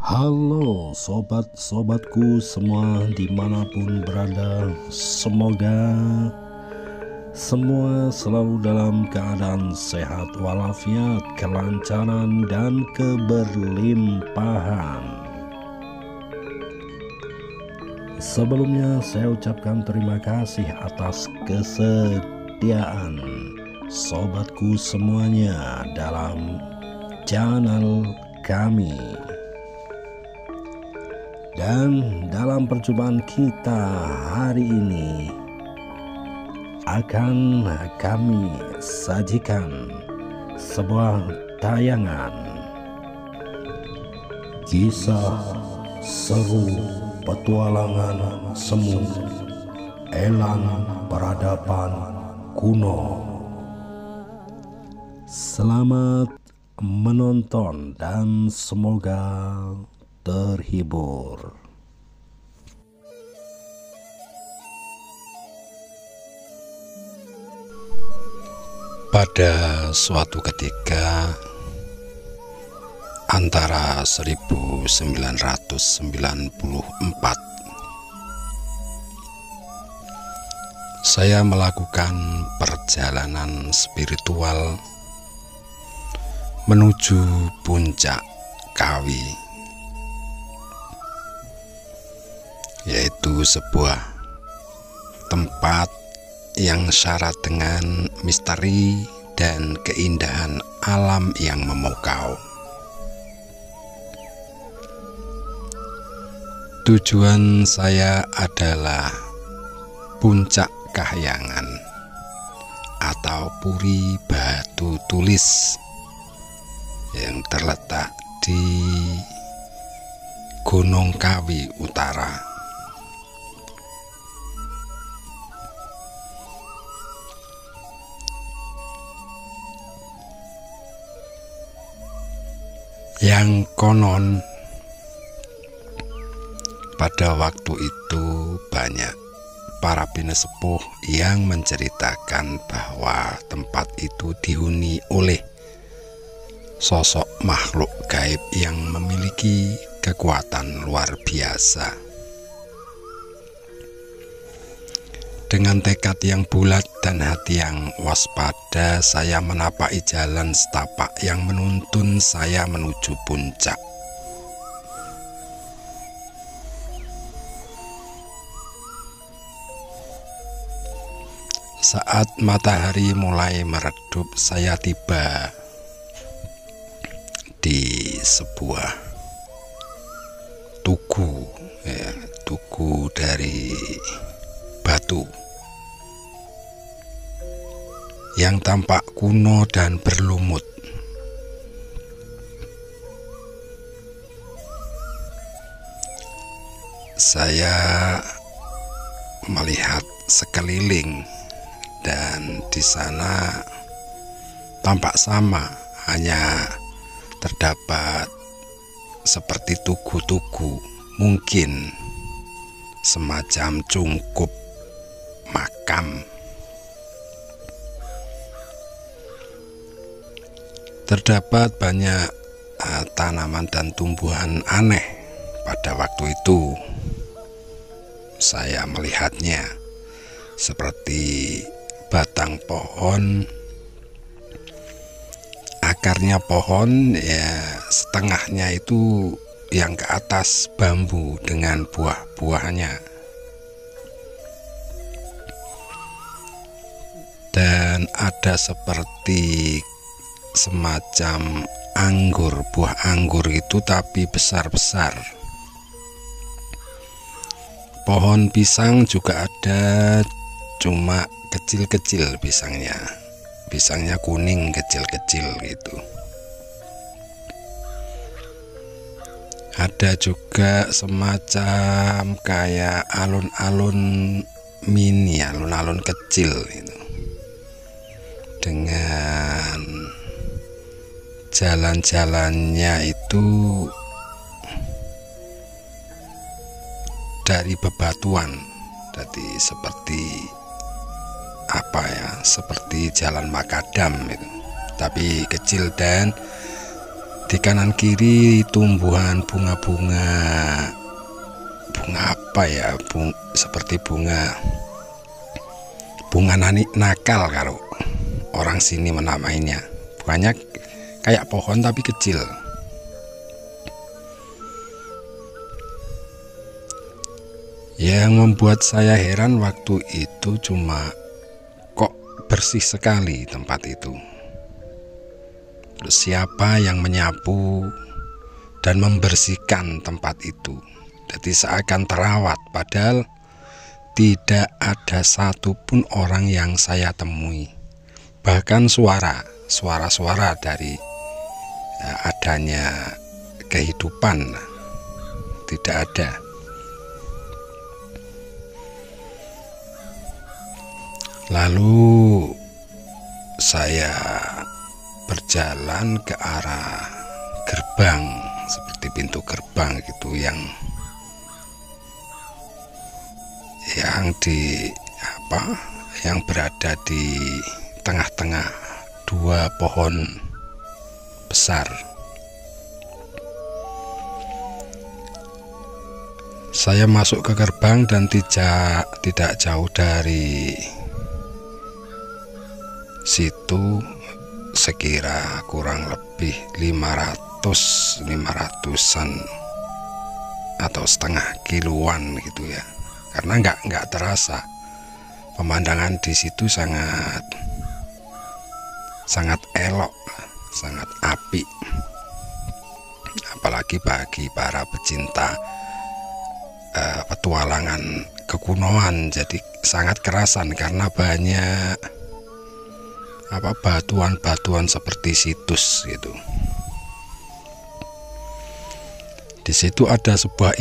Halo sobat-sobatku semua dimanapun berada, semoga semua selalu dalam keadaan sehat walafiat, kelancaran dan keberlimpahan. Sebelumnya saya ucapkan terima kasih atas kesediaan sobatku semuanya dalam channel kami. Dan dalam perjumpaan kita hari ini akan kami sajikan sebuah tayangan kisah seru petualangan semu elang peradaban kuno. Selamat menonton dan semoga terhibur. Pada suatu ketika antara 1994 saya melakukan perjalanan spiritual menuju puncak Kawi, yaitu sebuah tempat yang syarat dengan misteri dan keindahan alam yang memukau. Tujuan saya adalah Puncak Kahyangan atau Puri Batu Tulis yang terletak di Gunung Kawi Utara. Yang konon pada waktu itu banyak para pinesepuh yang menceritakan bahwa tempat itu dihuni oleh sosok makhluk gaib yang memiliki kekuatan luar biasa. Dengan tekad yang bulat dan hati yang waspada, saya menapaki jalan setapak yang menuntun saya menuju puncak. Saat matahari mulai meredup, saya tiba di sebuah tugu, tugu dari batu yang tampak kuno dan berlumut. Saya melihat sekeliling dan di sana tampak sama, hanya terdapat seperti tugu-tugu, mungkin semacam cungkup makam. Terdapat banyak tanaman dan tumbuhan aneh pada waktu itu. Saya melihatnya seperti batang pohon, akarnya pohon ya setengahnya itu yang ke atas bambu dengan buah-buahnya, dan ada seperti semacam anggur, buah anggur itu tapi besar-besar. Pohon pisang juga ada, cuma kecil-kecil pisangnya kuning kecil-kecil gitu. Ada juga semacam kayak alun-alun mini, alun-alun kecil itu, dengan jalan-jalannya itu dari bebatuan, jadi seperti seperti jalan makadam itu, tapi kecil dan Di kanan kiri tumbuhan bunga-bunga apa ya, seperti bunga nakal kalau orang sini menamainya. Bunganya kayak pohon tapi kecil. Yang membuat saya heran waktu itu cuma kok bersih sekali tempat itu. Terus siapa yang menyapu dan membersihkan tempat itu? Jadi seakan terawat, padahal tidak ada satupun orang yang saya temui. Bahkan suara-suara dari adanya kehidupan tidak ada. Lalu saya berjalan ke arah gerbang, seperti pintu gerbang gitu, yang berada di tengah-tengah dua pohon besar. Saya masuk ke gerbang dan tidak jauh dari situ, sekira kurang lebih 500-an atau setengah kiloan gitu ya. Karena nggak terasa, pemandangan di situ sangat elok, sangat apik, apalagi bagi para pecinta petualangan kekunoan. Jadi sangat kerasan karena banyak batuan-batuan seperti situs gitu. Di situ ada sebuah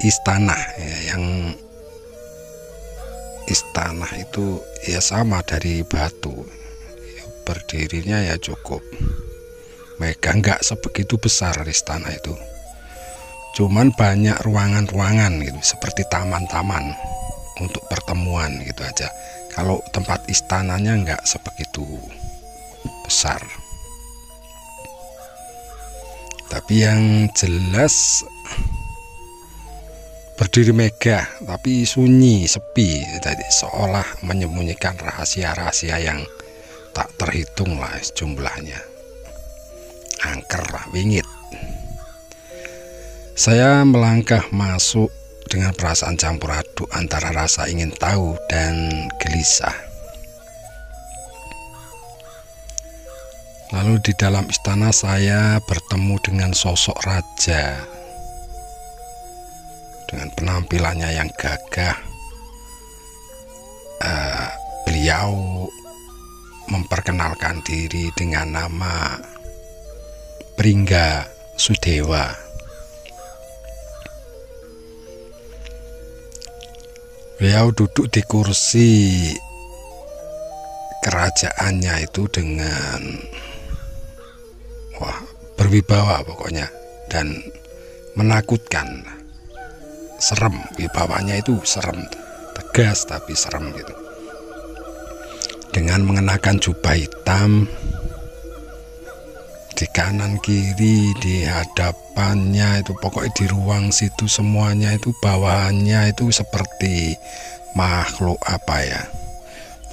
istana ya, yang istana itu ya sama dari batu, berdirinya ya cukup megah, nggak sebegitu besar istana itu, cuman banyak ruangan-ruangan gitu, seperti taman-taman untuk pertemuan gitu aja. Kalau tempat istananya nggak sebegitu besar, tapi yang jelas berdiri megah tapi sunyi, sepi, jadi seolah menyembunyikan rahasia-rahasia yang tak terhitung lah jumlahnya, angker, wingit. Saya melangkah masuk dengan perasaan campur aduk antara rasa ingin tahu dan gelisah. Lalu di dalam istana saya bertemu dengan sosok raja dengan penampilannya yang gagah. Beliau memperkenalkan diri dengan nama Pringga Sudewa. Beliau duduk di kursi kerajaannya itu dengan berwibawa pokoknya, dan menakutkan, serem. Wibawanya itu serem, tegas tapi serem gitu. Dengan mengenakan jubah hitam, di kanan kiri, di hadapannya itu, pokoknya di ruang situ semuanya itu bawahannya itu seperti makhluk apa ya,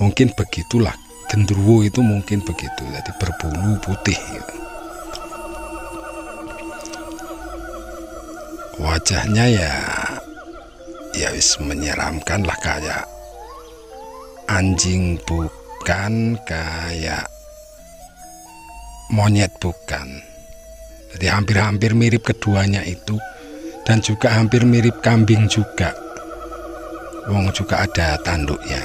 mungkin begitulah, genderuwo itu mungkin begitu, jadi berbulu putih gitu. Wajahnya ya wis menyeramkan lah, kayak anjing bukan, kayak monyet bukan. Jadi hampir-hampir mirip keduanya itu, dan juga hampir mirip kambing juga. Wong juga ada tanduknya.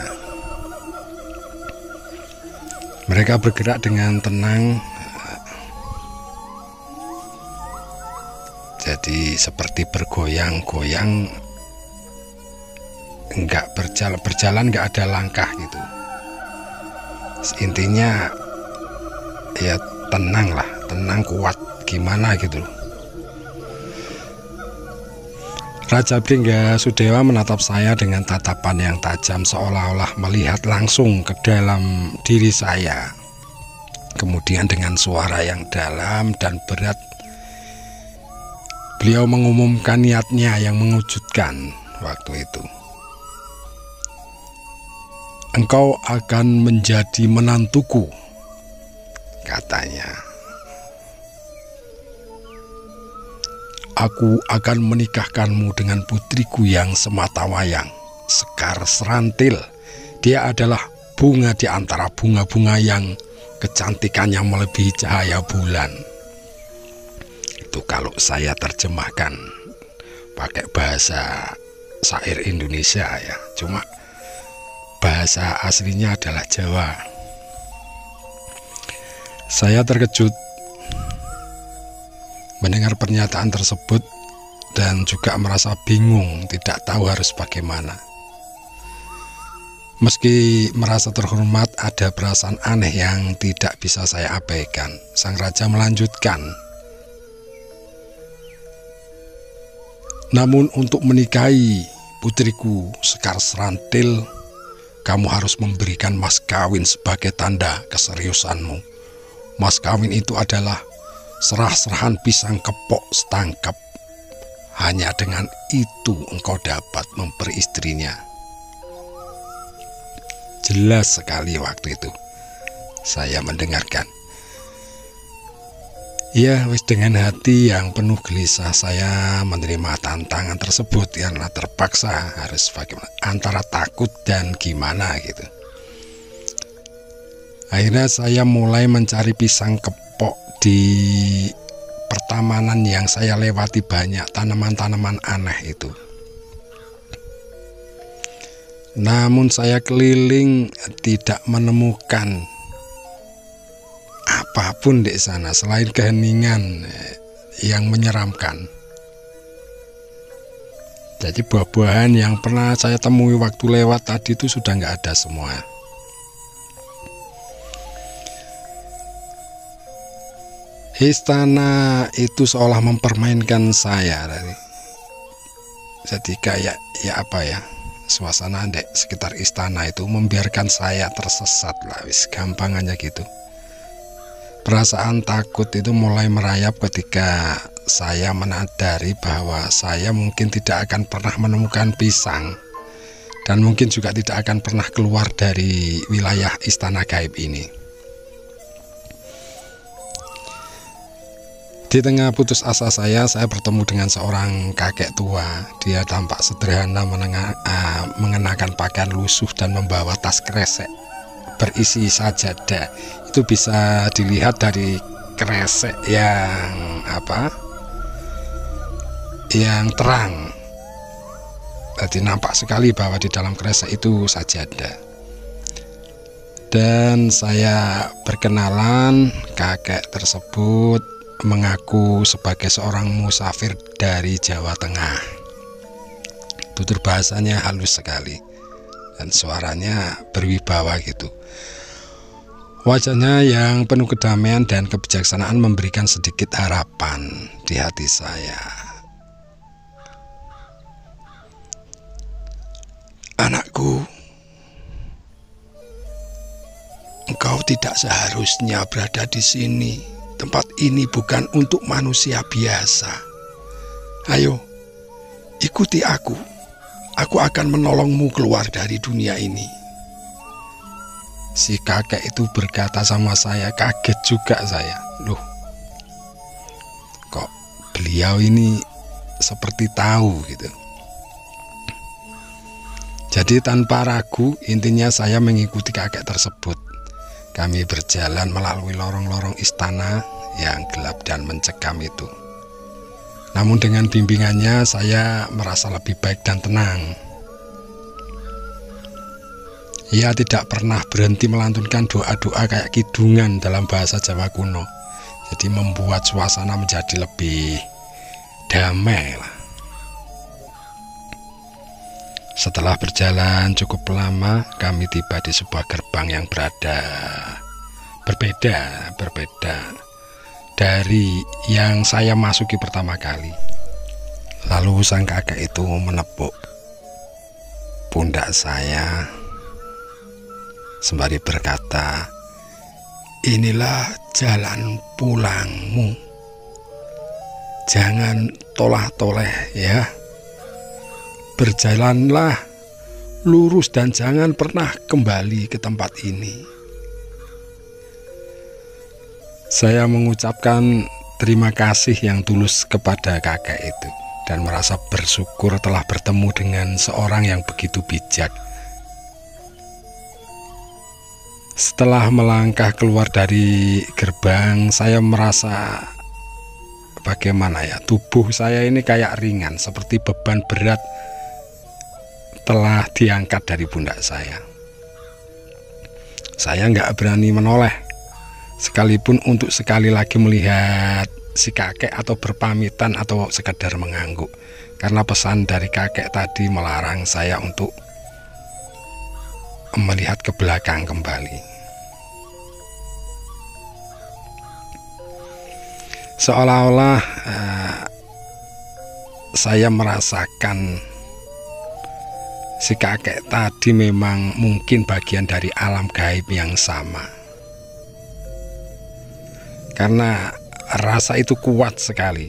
Mereka bergerak dengan tenang, jadi seperti bergoyang-goyang, enggak berjalan enggak ada langkah gitu. Intinya ya tenang lah, tenang, kuat, gimana gitu. Raja Pringga Sudewa menatap saya dengan tatapan yang tajam, seolah-olah melihat langsung ke dalam diri saya. Kemudian dengan suara yang dalam dan berat beliau mengumumkan niatnya yang mengejutkan waktu itu. "Engkau akan menjadi menantuku," katanya. "Aku akan menikahkanmu dengan putriku yang sematawayang, Sekar Serantil. Dia adalah bunga di antara bunga-bunga yang kecantikannya melebihi cahaya bulan." Itu kalau saya terjemahkan pakai bahasa syair Indonesia ya. Cuma bahasa aslinya adalah Jawa. Saya terkejut mendengar pernyataan tersebut dan juga merasa bingung, tidak tahu harus bagaimana. Meski merasa terhormat, ada perasaan aneh yang tidak bisa saya abaikan. Sang raja melanjutkan, "Namun untuk menikahi putriku Sekar Serantil, kamu harus memberikan mas kawin sebagai tanda keseriusanmu. Mas kawin itu adalah serah-serahan pisang kepok setangkap. Hanya dengan itu engkau dapat memperistrinya." Jelas sekali waktu itu saya mendengarkan. Ya, wis dengan hati yang penuh gelisah saya menerima tantangan tersebut karena terpaksa harus bagaimana, antara takut dan gimana gitu. Akhirnya saya mulai mencari pisang kepok di pertamanan yang saya lewati, banyak tanaman-tanaman aneh itu. Namun saya keliling tidak menemukan apapun di sana selain keheningan yang menyeramkan. Jadi buah-buahan yang pernah saya temui waktu lewat tadi itu sudah nggak ada semua. Istana itu seolah mempermainkan saya. Jadi kayak suasana di sekitar istana itu membiarkan saya tersesat lah, wis gampangannya gitu. Perasaan takut itu mulai merayap ketika saya menadari bahwa saya mungkin tidak akan pernah menemukan pisang dan mungkin juga tidak akan pernah keluar dari wilayah istana gaib ini. Di tengah putus asa saya bertemu dengan seorang kakek tua. Dia tampak sederhana, mengenakan pakaian lusuh dan membawa tas kresek berisi sajadah. Itu bisa dilihat dari kresek yang terang. Jadi nampak sekali bahwa di dalam kresek itu sajadah. Dan saya berkenalan, kakek tersebut mengaku sebagai seorang musafir dari Jawa Tengah. Tutur bahasanya halus sekali dan suaranya berwibawa gitu. Wajahnya yang penuh kedamaian dan kebijaksanaan memberikan sedikit harapan di hati saya. "Anakku, engkau tidak seharusnya berada di sini. Tempat ini bukan untuk manusia biasa. Ayo, ikuti aku. Aku akan menolongmu keluar dari dunia ini." Si kakek itu berkata sama saya. Kaget juga saya. Loh, kok beliau ini seperti tahu gitu. Jadi tanpa ragu, intinya saya mengikuti kakek tersebut. Kami berjalan melalui lorong-lorong istana yang gelap dan mencekam itu. Namun dengan bimbingannya saya merasa lebih baik dan tenang. Ia tidak pernah berhenti melantunkan doa-doa kayak kidungan dalam bahasa Jawa kuno. Jadi membuat suasana menjadi lebih damai lah. Setelah berjalan cukup lama, kami tiba di sebuah gerbang yang berbeda dari yang saya masuki pertama kali. Lalu sang kakek itu menepuk pundak saya sembari berkata, "Inilah jalan pulangmu. jangan tolah-toleh ya. Berjalanlah lurus dan jangan pernah kembali ke tempat ini. Saya mengucapkan terima kasih yang tulus kepada kakek itu dan merasa bersyukur telah bertemu dengan seorang yang begitu bijak. Setelah melangkah keluar dari gerbang, saya merasa bagaimana ya, tubuh saya ini kayak ringan, seperti beban berat telah diangkat dari pundak saya. Saya nggak berani menoleh, sekalipun untuk sekali lagi melihat si kakek atau berpamitan atau sekedar mengangguk, karena pesan dari kakek tadi melarang saya untuk melihat ke belakang kembali. Seolah-olah saya merasakan si kakek tadi memang mungkin bagian dari alam gaib yang sama, karena rasa itu kuat sekali.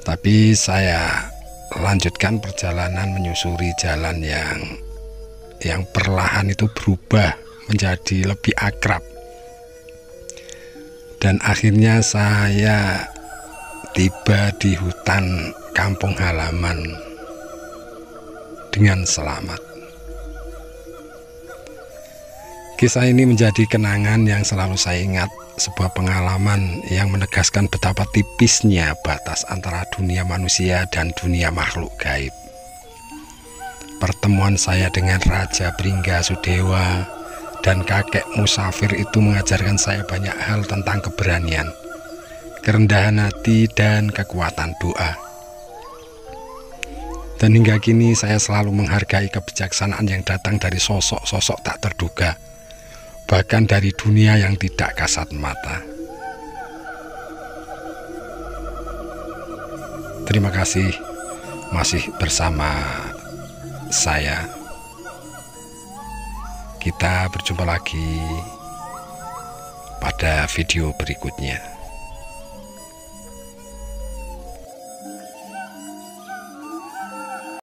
Tapi saya lanjutkan perjalanan menyusuri jalan yang perlahan itu berubah menjadi lebih akrab. Dan akhirnya saya tiba di hutan kampung halaman dengan selamat. Kisah ini menjadi kenangan yang selalu saya ingat, sebuah pengalaman yang menegaskan betapa tipisnya batas antara dunia manusia dan dunia makhluk gaib. Pertemuan saya dengan Raja Bringgasudewa dan kakek musafir itu mengajarkan saya banyak hal tentang keberanian, kerendahan hati, dan kekuatan doa. Dan hingga kini saya selalu menghargai kebijaksanaan yang datang dari sosok-sosok tak terduga, bahkan dari dunia yang tidak kasat mata. Terima kasih masih bersama saya. Kita berjumpa lagi pada video berikutnya.